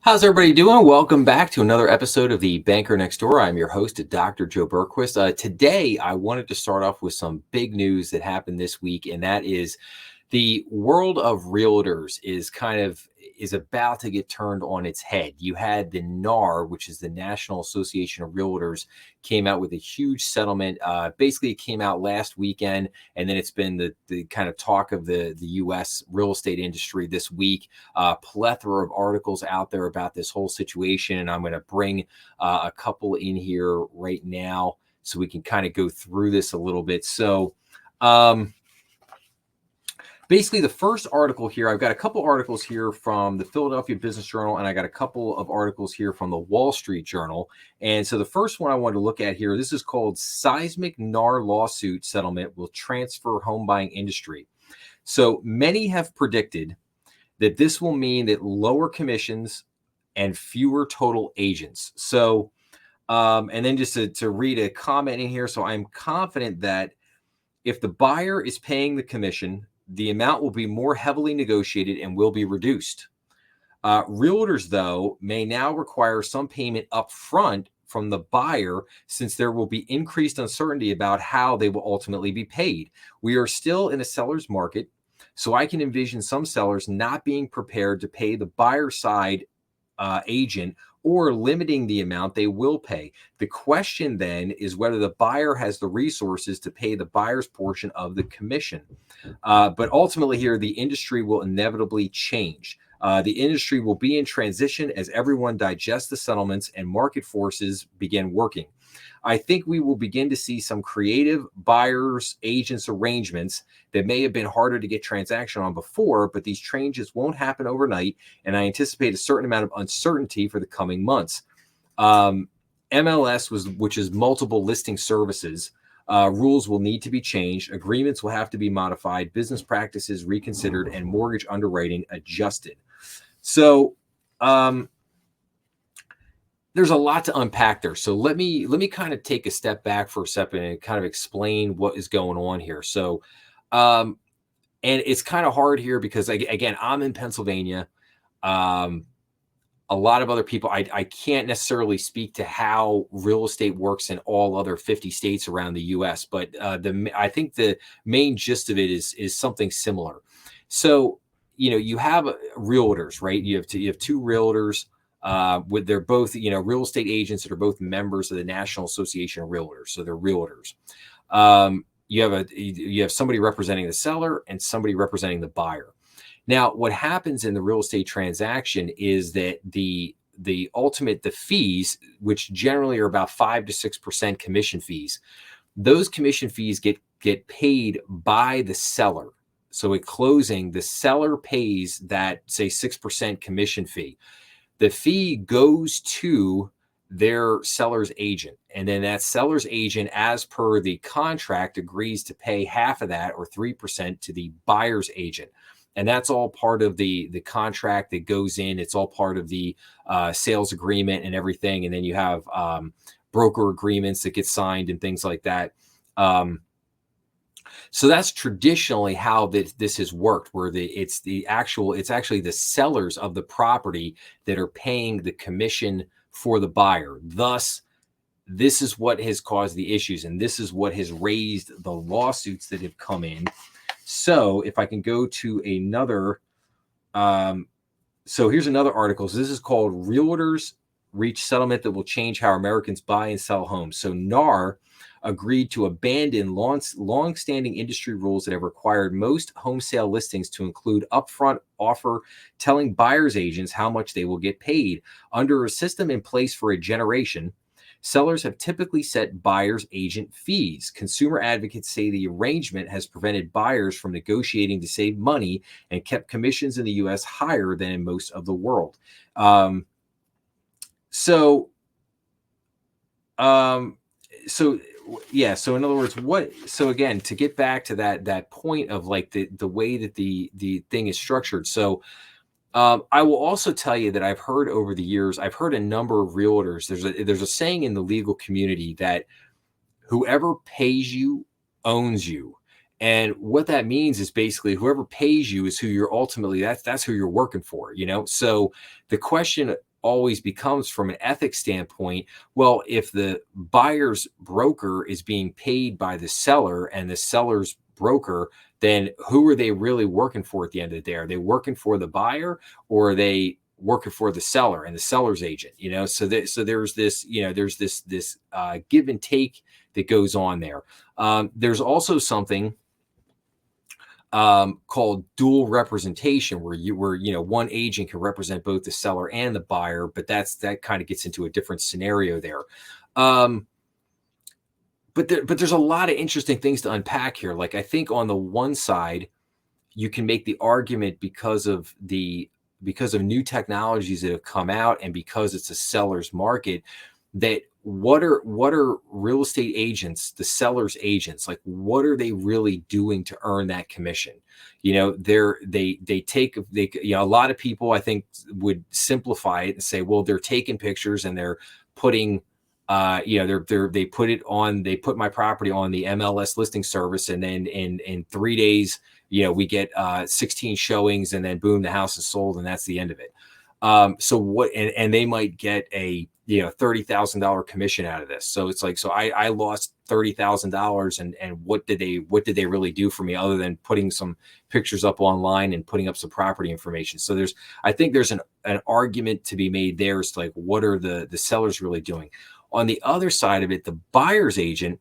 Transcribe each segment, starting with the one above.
How's everybody doing? Welcome back to another episode of the Banker Next Door. I'm your host, Dr. Joe Berquist. Today, I wanted to start off with some big news that happened this week, and that is the world of realtors is about to get turned on its head. You had the NAR, which is the National Association of Realtors, came out with a huge settlement. Basically, it came out last weekend, and then it's been the kind of talk of the U.S. real estate industry this week. Plethora of articles out there about this whole situation, and I'm going to bring a couple in here right now so we can kind of go through this a little bit. So, basically, the first article here, I've got a couple articles here from the Philadelphia Business Journal, and I got a couple of articles here from the Wall Street Journal. And so the first one I wanted to look at here, this is called Seismic NAR Lawsuit Settlement Will Transfer Home Buying Industry. So many have predicted that this will mean that lower commissions and fewer total agents. So, and then just to read a comment in here. So I'm confident that if the buyer is paying the commission, the amount will be more heavily negotiated and will be reduced. Realtors, though, may now require some payment up front from the buyer since there will be increased uncertainty about how they will ultimately be paid. We are still in a seller's market, so I can envision some sellers not being prepared to pay the buyer side agent or limiting the amount they will pay. The question then is whether the buyer has the resources to pay the buyer's portion of the commission. But ultimately here, the industry will inevitably change. The industry will be in transition as everyone digests the settlements and market forces begin working. I think we will begin to see some creative buyers, agents arrangements that may have been harder to get transaction on before, but these changes won't happen overnight, and I anticipate a certain amount of uncertainty for the coming months. MLS, which is multiple listing services, rules will need to be changed, agreements will have to be modified, business practices reconsidered, and mortgage underwriting adjusted. So, there's a lot to unpack there. So let me kind of take a step back for a second and kind of explain what is going on here. So, and it's kind of hard here because again, I'm in Pennsylvania. A lot of other people, I can't necessarily speak to how real estate works in all other 50 states around the U.S., but I think the main gist of it is something similar. So, you have realtors, right? You have two realtors. They're both, real estate agents that are both members of the National Association of Realtors. So they're realtors. You have somebody representing the seller and somebody representing the buyer. Now, what happens in the real estate transaction is that the fees, which generally are about 5 to 6% commission fees, those commission fees get paid by the seller. So at closing, the seller pays that, say, 6% commission fee. The fee goes to their seller's agent, and then that seller's agent, as per the contract, agrees to pay half of that, or 3%, to the buyer's agent. And that's all part of the contract that goes in. It's all part of the sales agreement and everything. And then you have broker agreements that get signed and things like that. So that's traditionally how this has worked, where it's actually the sellers of the property that are paying the commission for the buyer. Thus, this is what has caused the issues, and this is what has raised the lawsuits that have come in. So if I can go to another, so here's another article. So this is called Realtors Reach Settlement That Will Change How Americans Buy and Sell Homes. So NAR agreed to abandon long-standing industry rules that have required most home sale listings to include upfront offer telling buyers agents how much they will get paid. Under a system in place for a generation, sellers have typically set buyers agent fees. Consumer advocates say the arrangement has prevented buyers from negotiating to save money and kept commissions in the U.S. higher than in most of the world. So in other words, so again, to get back to that point of like the way that the thing is structured. So I will also tell you that I've heard over the years, I've heard a number of realtors, there's a saying in the legal community that whoever pays you owns you. And what that means is basically whoever pays you is who you're ultimately, that's who you're working for, So the question always becomes from an ethics standpoint, well, if the buyer's broker is being paid by the seller and the seller's broker, then who are they really working for at the end of the day? Are they working for the buyer, or are they working for the seller and the seller's agent? So there's this, there's this give and take that goes on there. There's also something called dual representation, where one agent can represent both the seller and the buyer, but that kind of gets into a different scenario there. But there's a lot of interesting things to unpack here. Like, I think on the one side, you can make the argument because of new technologies that have come out, and because it's a seller's market, that what are real estate agents, the seller's agents, like, what are they really doing to earn that commission? A lot of people, I think, would simplify it and say, well, they're taking pictures and they're putting they put my property on the MLS listing service, and then in 3 days, we get 16 showings, and then boom, the house is sold, and that's the end of it. So what, and they might get a $30,000 commission out of this. So it's like, so I lost $30,000, and what did they really do for me, other than putting some pictures up online and putting up some property information? So I think there's an argument to be made there as to, like, what are the sellers really doing? On the other side of it, the buyer's agent,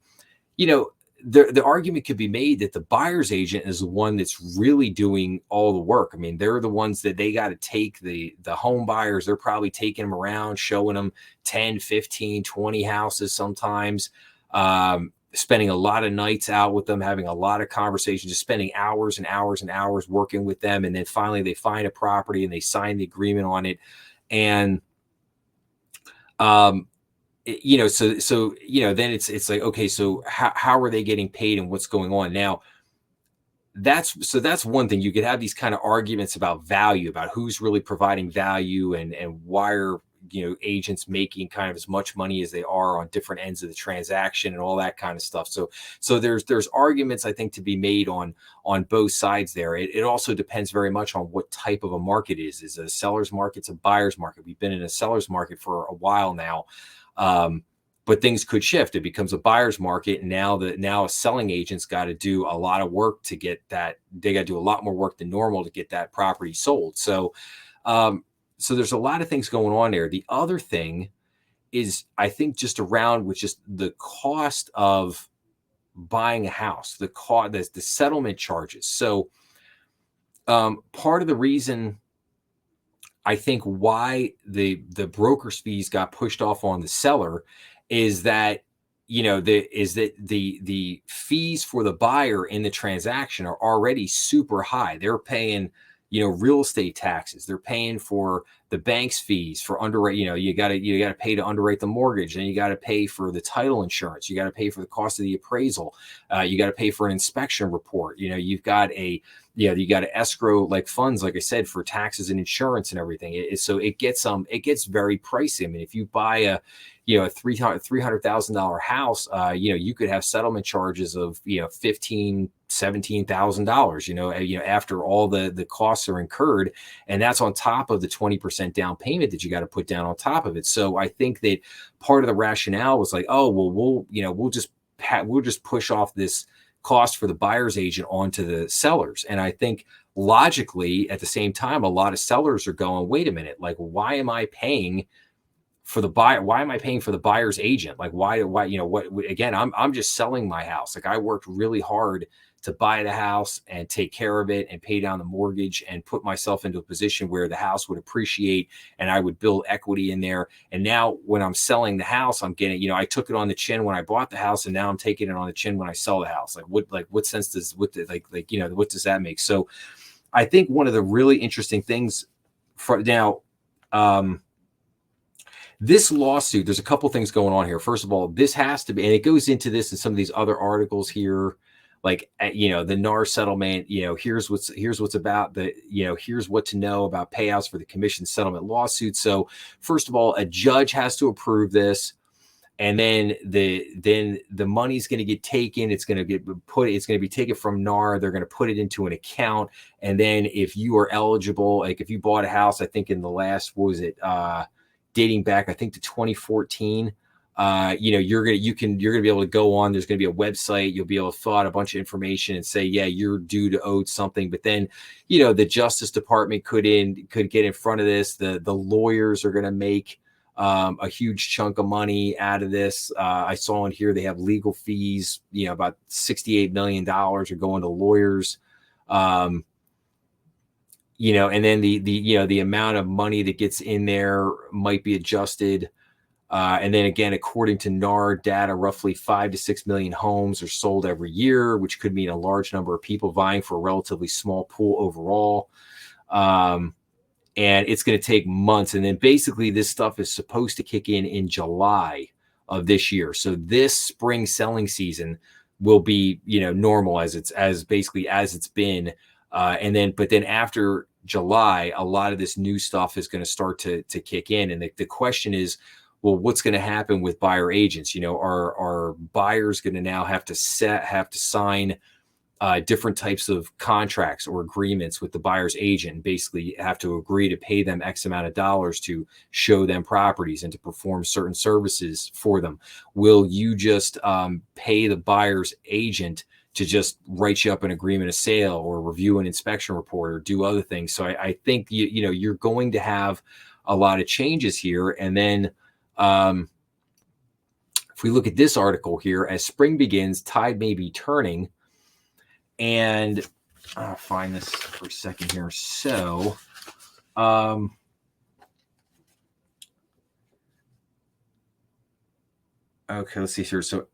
the argument could be made that the buyer's agent is the one that's really doing all the work. I mean, they're the ones that they got to take the home buyers. They're probably taking them around, showing them 10, 15, 20 houses sometimes, spending a lot of nights out with them, having a lot of conversations, just spending hours and hours and hours working with them. And then finally they find a property and they sign the agreement on it. And, then it's like, okay, so how are they getting paid and what's going on now? That's one thing. You could have these kind of arguments about value, about who's really providing value, and why are agents making kind of as much money as they are on different ends of the transaction, and all that kind of stuff. So there's arguments, I think, to be made on both sides there. It also depends very much on what type of a market it is. Is it a seller's market? It's a buyer's market. We've been in a seller's market for a while now. But things could shift. It becomes a buyer's market. And now a selling agent's got to do a lot of work to get that. They got to do a lot more work than normal to get that property sold. So there's a lot of things going on there. The other thing is, I think, just around with just the cost of buying a house, the settlement charges. So part of the reason, I think, why the broker's fees got pushed off on the seller is that the fees for the buyer in the transaction are already super high. They're paying real estate taxes. They're paying for the bank's fees for underwrite. You got to pay to underwrite the mortgage, and you got to pay for the title insurance. You got to pay for the cost of the appraisal. You got to pay for an inspection report. You've got you got to escrow like funds, like I said, for taxes and insurance and everything. So it gets very pricey. I mean, if you buy a $300,000 house, you could have settlement charges of $17,000, after all the costs are incurred, and that's on top of the 20% down payment that you got to put down on top of it. So I think that part of the rationale was like, oh well, we'll just push off this cost for the buyer's agent onto the sellers. And I think logically, at the same time, a lot of sellers are going, wait a minute, like, why am I paying for the buyer? Why am I paying for the buyer's agent? Like, why, again, I'm just selling my house. Like, I worked really hard to buy the house and take care of it and pay down the mortgage and put myself into a position where the house would appreciate and I would build equity in there. And now when I'm selling the house, I'm getting, I took it on the chin when I bought the house, and now I'm taking it on the chin when I sell the house. What sense does, what does that make? So I think one of the really interesting things for now, this lawsuit, there's a couple things going on here. First of all, this has to be, and it goes into this in some of these other articles here, like, the NAR settlement, here's what's about here's what to know about payouts for the commission settlement lawsuit. So first of all, a judge has to approve this. And then the money's going to get taken. It's going to be taken from NAR. They're going to put it into an account. And then if you are eligible, like if you bought a house, I think in the last, what was it? dating back, I think, to 2014. You're gonna be able to go on. There's gonna be a website. You'll be able to fill out a bunch of information and say, yeah, you're due to owe something. But then, the Justice Department could get in front of this. The lawyers are gonna make a huge chunk of money out of this. I saw in here they have legal fees. About $68 million are going to lawyers. And then the amount of money that gets in there might be adjusted. And then again, according to NAR data, roughly 5 to 6 million homes are sold every year, which could mean a large number of people vying for a relatively small pool overall. And it's going to take months. And then basically this stuff is supposed to kick in July of this year. So this spring selling season will be, normal as it's been. But then after July, a lot of this new stuff is going to start to kick in. And the question is, well, what's going to happen with buyer agents? Are buyers going to now have to sign different types of contracts or agreements with the buyer's agent, and basically have to agree to pay them X amount of dollars to show them properties and to perform certain services for them? Will you just pay the buyer's agent to just write you up an agreement of sale or review an inspection report or do other things? So I think you're going to have a lot of changes here. And then if we look at this article here, as spring begins, tide may be turning. And I'll find this for a second here. So, okay, let's see here. So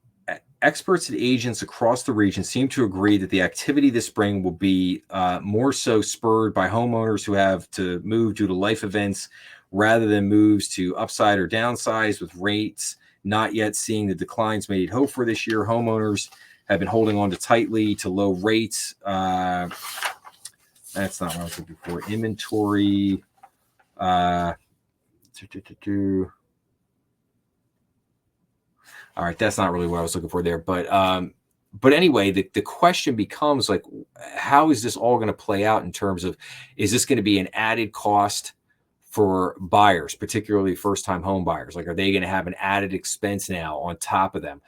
experts and agents across the region seem to agree that the activity this spring will be more so spurred by homeowners who have to move due to life events rather than moves to upside or downsize, with rates not yet seeing the declines made hope for this year. Homeowners have been holding on tightly to low rates. That's not what I was looking for. Inventory. All right, that's not really what I was looking for there. But anyway, the question becomes, like, how is this all going to play out in terms of, is this going to be an added cost for buyers, particularly first-time home buyers? Like, are they going to have an added expense now on top of them?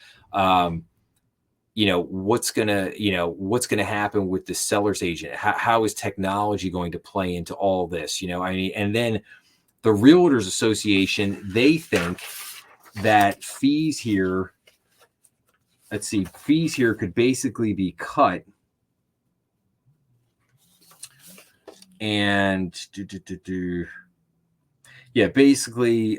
What's going to happen with the seller's agent? How is technology going to play into all this? And then the Realtors Association, they think that fees here could basically be cut. And basically,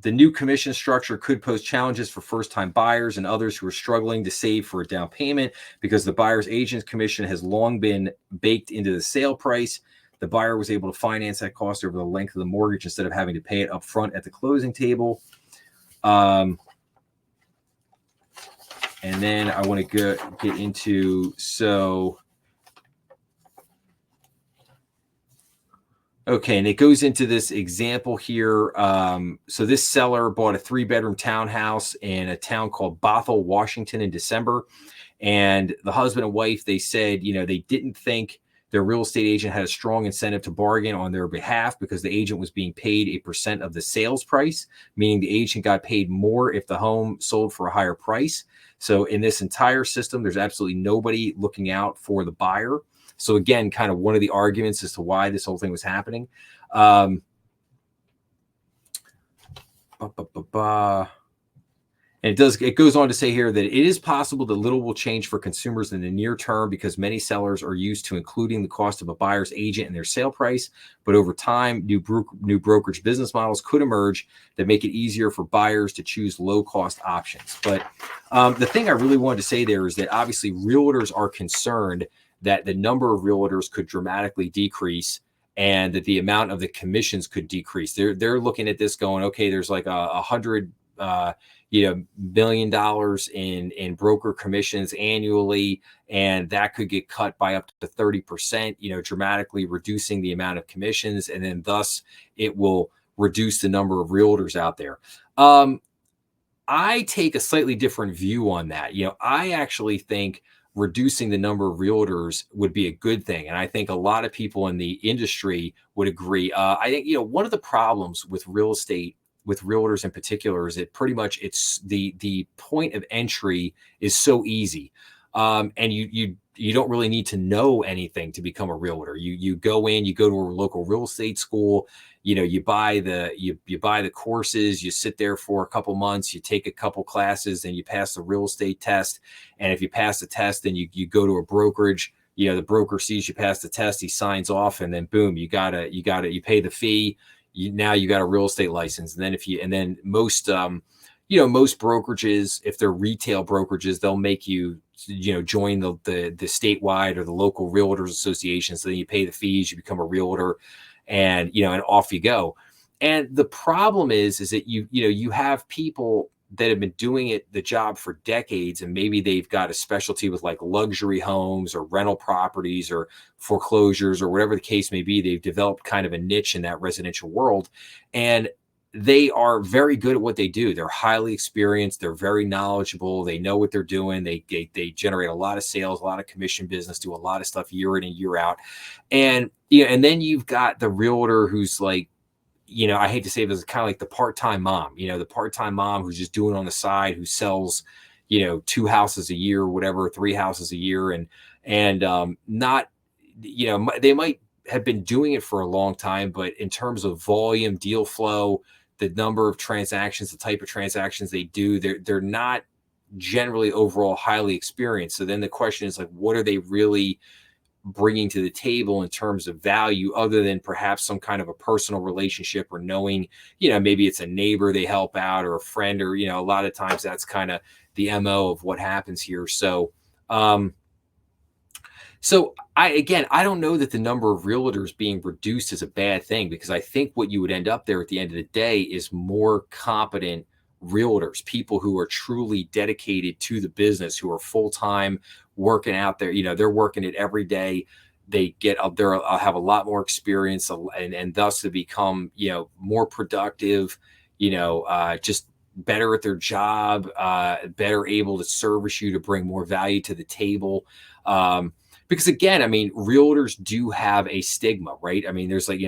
the new commission structure could pose challenges for first-time buyers and others who are struggling to save for a down payment, because the buyer's agent's commission has long been baked into the sale price. The buyer was able to finance that cost over the length of the mortgage instead of having to pay it up front at the closing table. And then I want to get into, okay, and it goes into this example here. So this seller bought a 3-bedroom townhouse in a town called Bothell, Washington in December. And the husband and wife, they said, they didn't think their real estate agent had a strong incentive to bargain on their behalf, because the agent was being paid a percent of the sales price, meaning the agent got paid more if the home sold for a higher price. So in this entire system, there's absolutely nobody looking out for the buyer. So again, kind of one of the arguments as to why this whole thing was happening. And it goes on to say here that it is possible that little will change for consumers in the near term, because many sellers are used to including the cost of a buyer's agent in their sale price. But over time, new brokerage business models could emerge that make it easier for buyers to choose low-cost options. But the thing I really wanted to say there is that obviously realtors are concerned that the number of realtors could dramatically decrease, and that the amount of the commissions could decrease. They're looking at this going, okay, there's like $100 million in broker commissions annually, and that could get cut by up to 30%, dramatically reducing the amount of commissions, and then thus it will reduce the number of realtors out there. I take a slightly different view on that. I actually think reducing the number of realtors would be a good thing. And I think a lot of people in the industry would agree. I think, one of the problems with real estate, with realtors in particular, is that pretty much it's the point of entry is so easy. And you don't really need to know anything to become a realtor. You go in, you go to a local real estate school, you buy the courses, you sit there for a couple months, you take a couple classes, and you pass the real estate test. And if you pass the test, then you go to a brokerage. The broker sees you pass the test, he signs off, and then boom, you pay the fee. Now you got a real estate license. And then most most brokerages, if they're retail brokerages, they'll make you join the statewide or the local realtors association. So then you pay the fees, you become a realtor, and and off you go. And the problem is that you have people that have been doing the job for decades, and maybe they've got a specialty with like luxury homes or rental properties or foreclosures or whatever the case may be. They've developed kind of a niche in that residential world, and they are very good at what they do. They're highly experienced. They're very knowledgeable. They know what they're doing. They generate a lot of sales, a lot of commission business, do a lot of stuff year in and year out. And and then you've got the realtor who's like, I hate to say it, but it's kind of like the part-time mom. The part-time mom who's just doing it on the side, who sells, 2 houses a year, or whatever, 3 houses a year, and not, they might have been doing it for a long time, but in terms of volume, deal flow, the number of transactions, the type of transactions they do, they're not generally overall highly experienced. So then the question is like, what are they really bringing to the table in terms of value, other than perhaps some kind of a personal relationship, or knowing, maybe it's a neighbor they help out, or a friend, or, a lot of times that's kind of the MO of what happens here. So, I don't know that the number of realtors being reduced is a bad thing, because I think what you would end up there at the end of the day is more competent realtors, people who are truly dedicated to the business, who are full-time working out there. They're working it every day. They get up there, have a lot more experience, and thus to become, more productive, just better at their job, better able to service you, to bring more value to the table. Because again, I mean, realtors do have a stigma, right? I mean, there's like,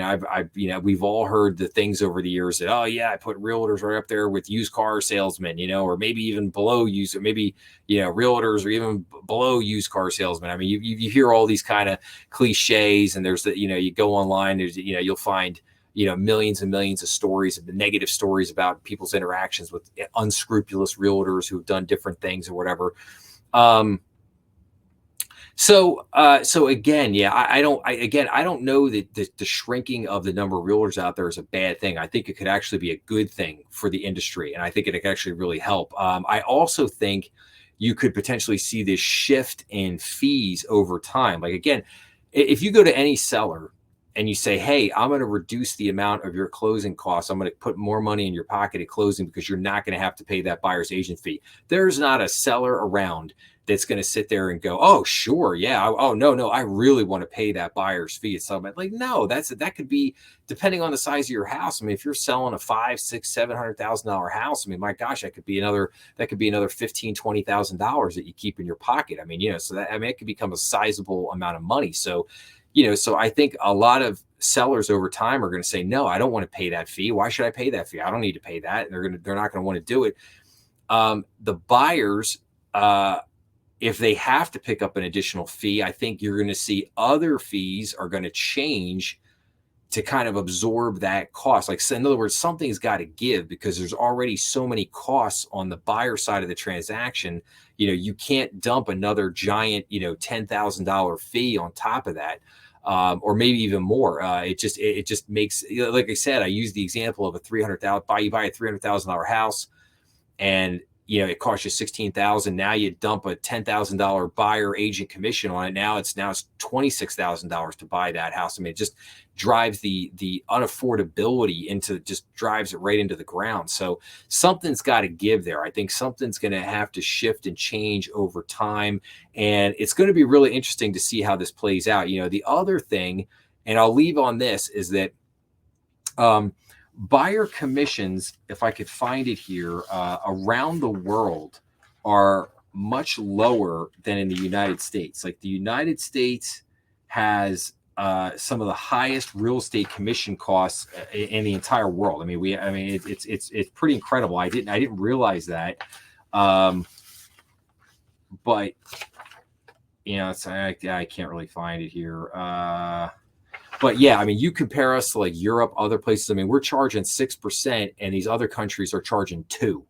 we've all heard the things over the years that, oh yeah, I put realtors right up there with used car salesmen, or maybe even below or maybe, realtors are even below used car salesmen. I mean, you hear all these kind of cliches, and there's you go online, there's, you'll find, millions and millions of stories, of the negative stories about people's interactions with unscrupulous realtors who've done different things or whatever. So again, yeah, I don't know that the shrinking of the number of realtors out there is a bad thing. I think it could actually be a good thing for the industry, and I think it could actually really help. I also think you could potentially see this shift in fees over time. Like, again, if you go to any seller and you say, hey, I'm going to reduce the amount of your closing costs, I'm going to put more money in your pocket at closing because you're not going to have to pay that buyer's agent fee. There's not a seller around that's going to sit there and go, oh, sure, yeah, oh, no, I really want to pay that buyer's fee at some point. Like, no, that could be depending on the size of your house. I mean, if you're selling a $500,000, $600,000, $700,000 house, I mean, my gosh, that could be another $15,000, $20,000 that you keep in your pocket. I mean, so that, I mean, it could become a sizable amount of money. So, so I think a lot of sellers over time are going to say, no, I don't want to pay that fee. Why should I pay that fee? I don't need to pay that. They're not going to want to do it. The buyers, if they have to pick up an additional fee, I think you're going to see other fees are going to change to kind of absorb that cost. Like, so in other words, something's got to give, because there's already so many costs on the buyer side of the transaction. You can't dump another giant, $10,000 fee on top of that, or maybe even more. It just makes, like I said, I use the example of a $300,000 you buy a $300,000 house, and it costs you $16,000. Now you dump a $10,000 buyer agent commission on it. Now it's $26,000 to buy that house. I mean, it just drives the unaffordability drives it right into the ground. So something's got to give there. I think something's going to have to shift and change over time, and it's going to be really interesting to see how this plays out. The other thing, and I'll leave on this, is that buyer commissions, if I could find it here, around the world are much lower than in the United States. Like the United States has some of the highest real estate commission costs in the entire world. I mean, it's pretty incredible. I didn't realize that, but I can't really find it here. But yeah, I mean, you compare us to like Europe, other places. I mean, we're charging 6%, and these other countries are charging 2%.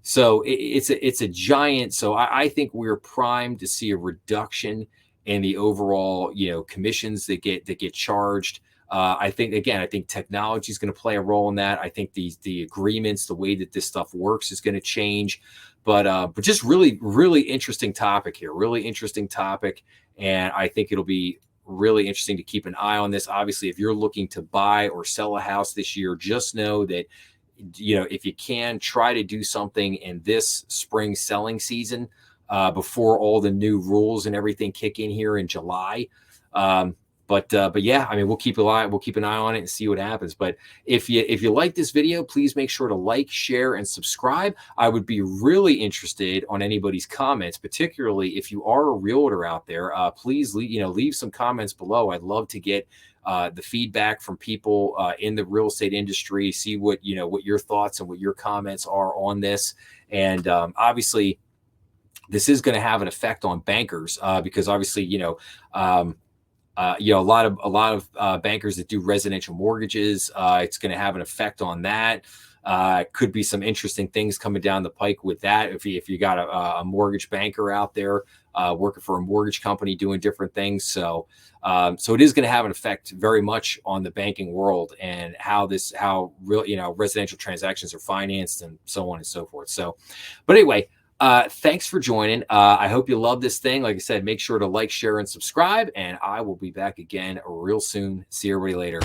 So it's a giant. So I think we're primed to see a reduction in the overall, commissions that get charged. I think technology is going to play a role in that. I think the agreements, the way that this stuff works, is going to change. But just really, really interesting topic here. Really interesting topic, and I think it'll be really interesting to keep an eye on this. Obviously, if you're looking to buy or sell a house this year, just know that, if you can, try to do something in this spring selling season before all the new rules and everything kick in here in July. But yeah, I mean, we'll keep an eye on it and see what happens. But if you like this video, please make sure to like, share, and subscribe. I would be really interested on anybody's comments, particularly if you are a realtor out there. Please leave some comments below. I'd love to get the feedback from people in the real estate industry. See what your thoughts and what your comments are on this. And obviously, this is going to have an effect on bankers because obviously, a lot of bankers that do residential mortgages, it's going to have an effect on that. Could be some interesting things coming down the pike with that. If you got a mortgage banker out there working for a mortgage company doing different things, so it is going to have an effect very much on the banking world and how residential transactions are financed and so on and so forth. So, but anyway. Thanks for joining. I hope you love this thing. Like I said, make sure to like, share, and subscribe, and I will be back again real soon. See everybody later.